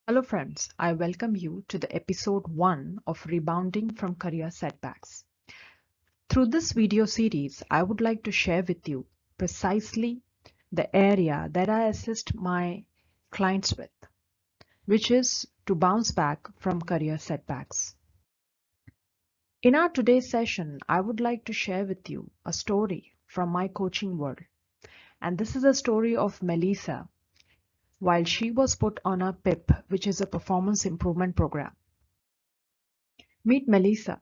Hello friends, I welcome you to the episode 1 of Rebounding from Career Setbacks. Through this video series, I would like to share with you precisely the area that I assist my clients with, which is to bounce back from career setbacks. In our today's session, I would like to share with you a story from my coaching world. And this is a story of Melissa while she was put on a PIP, which is a performance improvement program. Meet Melissa.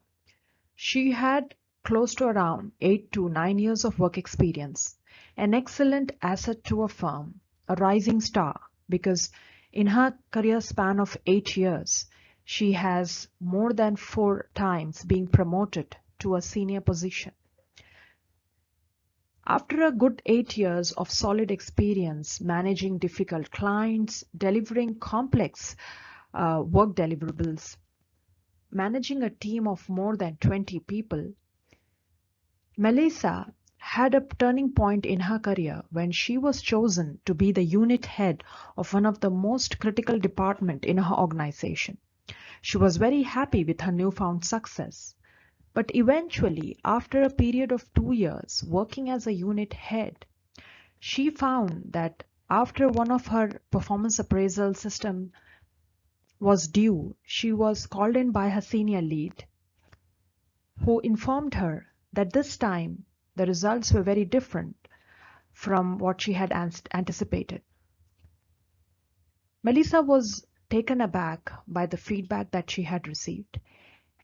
She had close to around 8 to 9 years of work experience, an excellent asset to a firm, a rising star, because in her career span of 8 years, she has more than 4 times been promoted to a senior position. After a good 8 years of solid experience managing difficult clients, delivering complex work deliverables, managing a team of more than 20 people, Melissa had a turning point in her career when she was chosen to be the unit head of one of the most critical departments in her organization. She was very happy with her newfound success. But eventually, after a period of 2 years working as a unit head, she found that after one of her performance appraisal system was due, she was called in by her senior lead, who informed her that this time the results were very different from what she had anticipated. Melissa was taken aback by the feedback that she had received,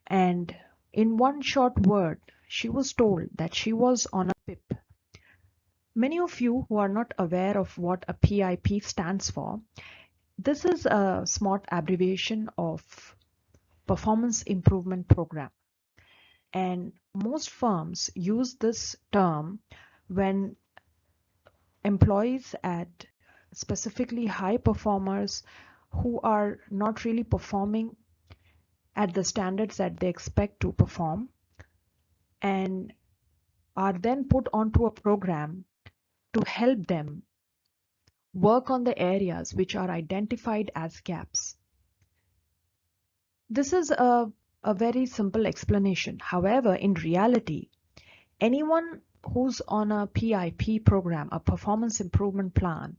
and in one short word, she was told that she was on a PIP. Many of you who are not aware of what a PIP stands for, this is a smart abbreviation of Performance Improvement Program. And most firms use this term when employees at specifically high performers who are not really performing at the standards that they expect to perform and are then put onto a program to help them work on the areas which are identified as gaps. This is a very simple explanation. However, in reality, anyone who's on a PIP program, a performance improvement plan,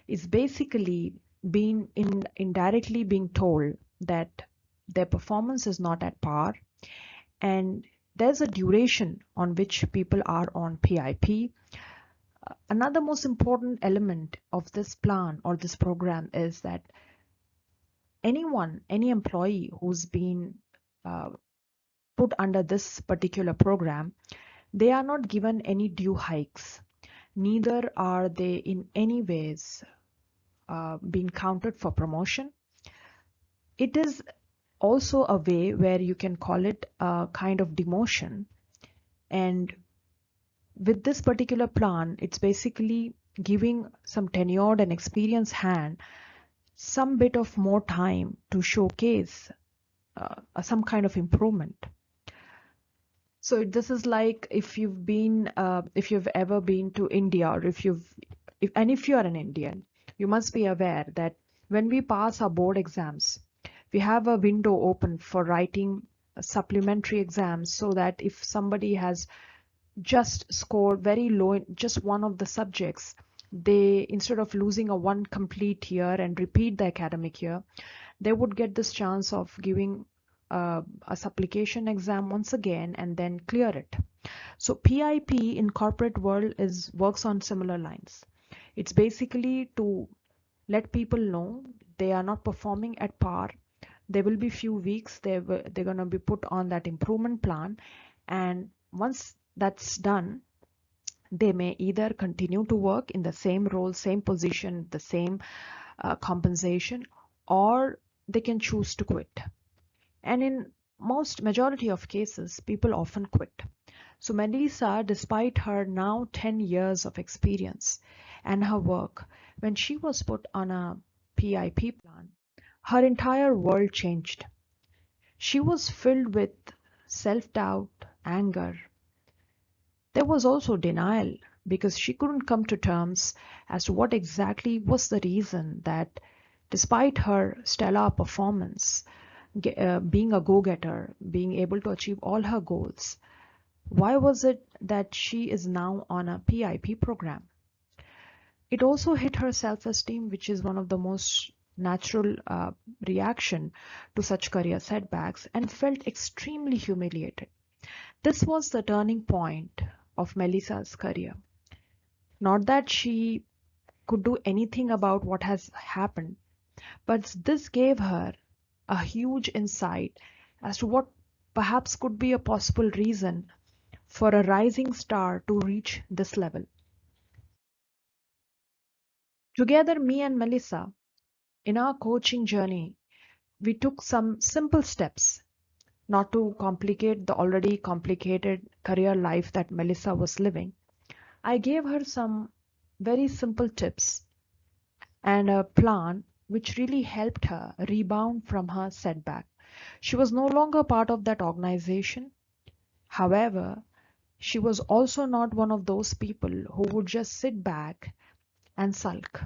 is basically indirectly being told that their performance is not at par, and there's a duration on which people are on PIP. Another most important element of this plan or this program is that any employee who's been put under this particular program, they are not given any due hikes. Neither are they in any ways being counted for promotion. It is also a way where you can call it a kind of demotion. And with this particular plan, it's basically giving some tenured and experienced hand some bit of more time to showcase some kind of improvement. So this is like if you've ever been to India, or if you are an Indian, you must be aware that when we pass our board exams, we have a window open for writing supplementary exams, so that if somebody has just scored very low in just one of the subjects, they, instead of losing a one complete year and repeat the academic year, they would get this chance of giving a supplication exam once again and then clear it. So PIP in corporate world works on similar lines. It's basically to let people know they are not performing at par. There will be few weeks they're going to be put on that improvement plan, and once that's done, they may either continue to work in the same role, same position, the same compensation, or they can choose to quit. And in majority of cases, people often quit. So Melissa, despite her now 10 years of experience and her work, when she was put on a PIP plan, her entire world changed. She was filled with self-doubt, anger. There was also denial, because she couldn't come to terms as to what exactly was the reason that Despite her stellar performance, being a go-getter, being able to achieve all her goals, why was it that she is now on a PIP program? It also hit her self-esteem, which is one of the most natural reaction to such career setbacks, and felt extremely humiliated. This was the turning point of Melissa's career. Not that she could do anything about what has happened, but this gave her a huge insight as to what perhaps could be a possible reason for a rising star to reach this level. Together, me and Melissa, in our coaching journey, we took some simple steps not to complicate the already complicated career life that Melissa was living. I gave her some very simple tips and a plan which really helped her rebound from her setback. She was no longer part of that organization. However, she was also not one of those people who would just sit back and sulk.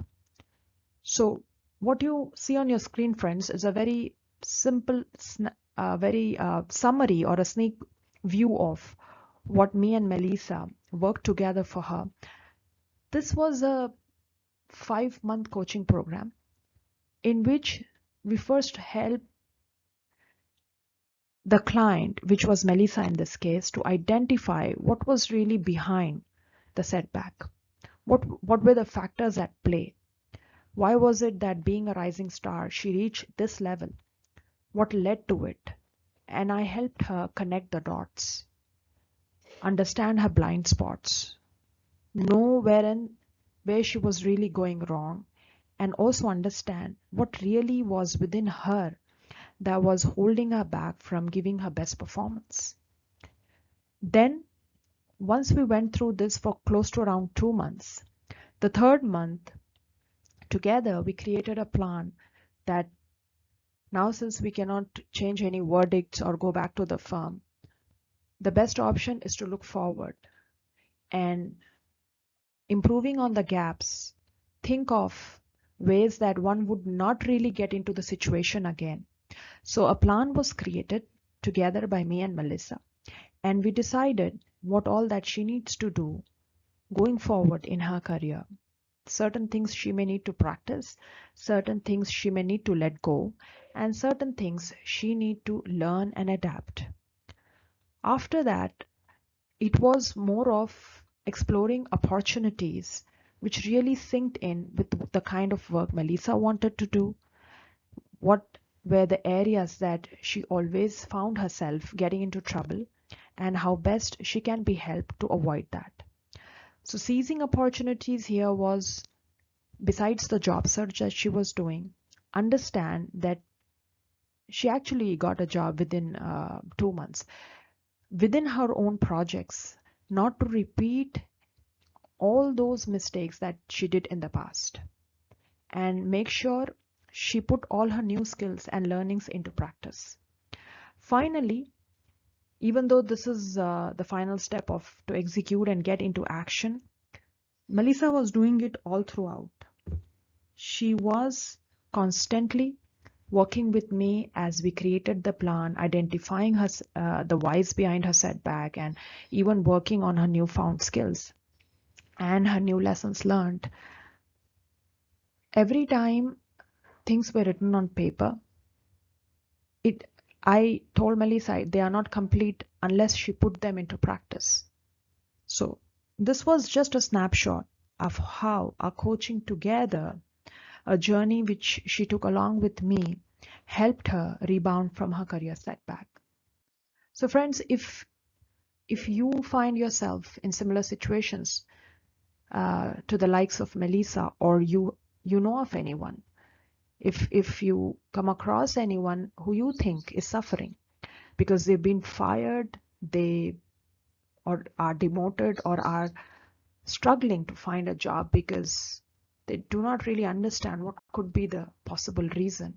So what you see on your screen, friends, is a very simple, very summary or a sneak view of what me and Melissa worked together for her. This was a 5-month coaching program in which we first helped the client, which was Melissa in this case, to identify what was really behind the setback. What were the factors at play? Why was it that being a rising star, she reached this level? What led to it? And I helped her connect the dots, understand her blind spots, know where she was really going wrong, and also understand what really was within her that was holding her back from giving her best performance. Then, once we went through this for close to around 2 months, the third month, together we created a plan that now, since we cannot change any verdicts or go back to the firm, the best option is to look forward and improving on the gaps, think of ways that one would not really get into the situation again. So a plan was created together by me and Melissa, and we decided what all that she needs to do going forward in her career. Certain things she may need to practice, certain things she may need to let go, and certain things she need to learn and adapt. After that, it was more of exploring opportunities which really synced in with the kind of work Melissa wanted to do. What were the areas that she always found herself getting into trouble, and how best she can be helped to avoid that. So seizing opportunities here was, besides the job search that she was doing, understand that she actually got a job within 2 months within her own projects, not to repeat all those mistakes that she did in the past, and make sure she put all her new skills and learnings into practice. Finally, even though this is the final step of to execute and get into action, Melissa was doing it all throughout. She was constantly working with me as we created the plan, identifying her the whys behind her setback, and even working on her newfound skills and her new lessons learned. Every time things were written on paper, I told Melissa they are not complete unless she put them into practice. So this was just a snapshot of how our coaching together, a journey which she took along with me, helped her rebound from her career setback. So friends, if you find yourself in similar situations to the likes of Melissa, or you know of anyone, if you come across anyone who you think is suffering because they've been fired, they or are demoted, or are struggling to find a job because they do not really understand what could be the possible reason,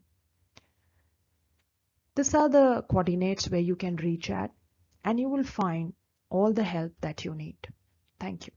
these are the coordinates where you can reach at, and you will find all the help that you need. Thank you.